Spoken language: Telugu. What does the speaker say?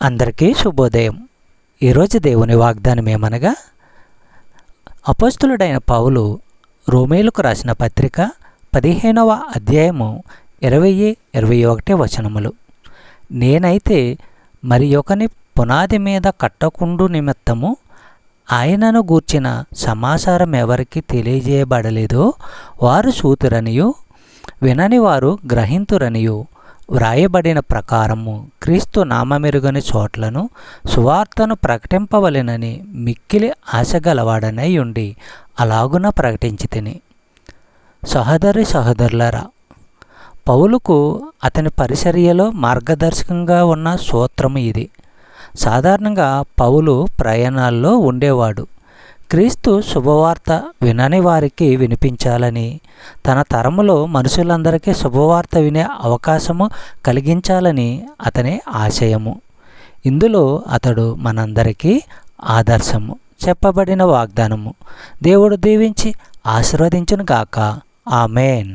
అందరికీ శుభోదయం. ఈరోజు దేవుని వాగ్దానం ఏమనగా, అపోస్తలుడైన పౌలు రోమీయులకు రాసిన పత్రిక 15వ అధ్యాయము 20-21 వచనములు. నేనైతే మరి ఒకని పునాది మీద కట్టకుండు నిమిత్తము ఆయనను గూర్చిన సమాచారం ఎవరికి తెలియజేయబడలేదో వారు చూతురనియు, వినని వారు గ్రహింతురనియు వ్రాయబడిన ప్రకారము క్రీస్తు నామమెరుగని చోట్లను సువార్తను ప్రకటింపవలెనని మిక్కిలి ఆశగలవాడనై ఉండి అలాగున ప్రకటించి తిని. సహోదరులారా, పౌలుకు అతని పరిచర్యలో మార్గదర్శకంగా ఉన్న సూత్రము ఇది. సాధారణంగా పౌలు ప్రయాణాల్లో ఉండేవాడు. క్రీస్తు శుభవార్త వినని వారికి వినిపించాలని, తన తరములో మనుషులందరికీ శుభవార్త వినే అవకాశము కలిగించాలని అతని ఆశయము. ఇందులో అతడు మనందరికీ ఆదర్శము. చెప్పబడిన వాగ్దానము దేవుడు దీవించి ఆశీర్వదించును గాక. ఆమేన్.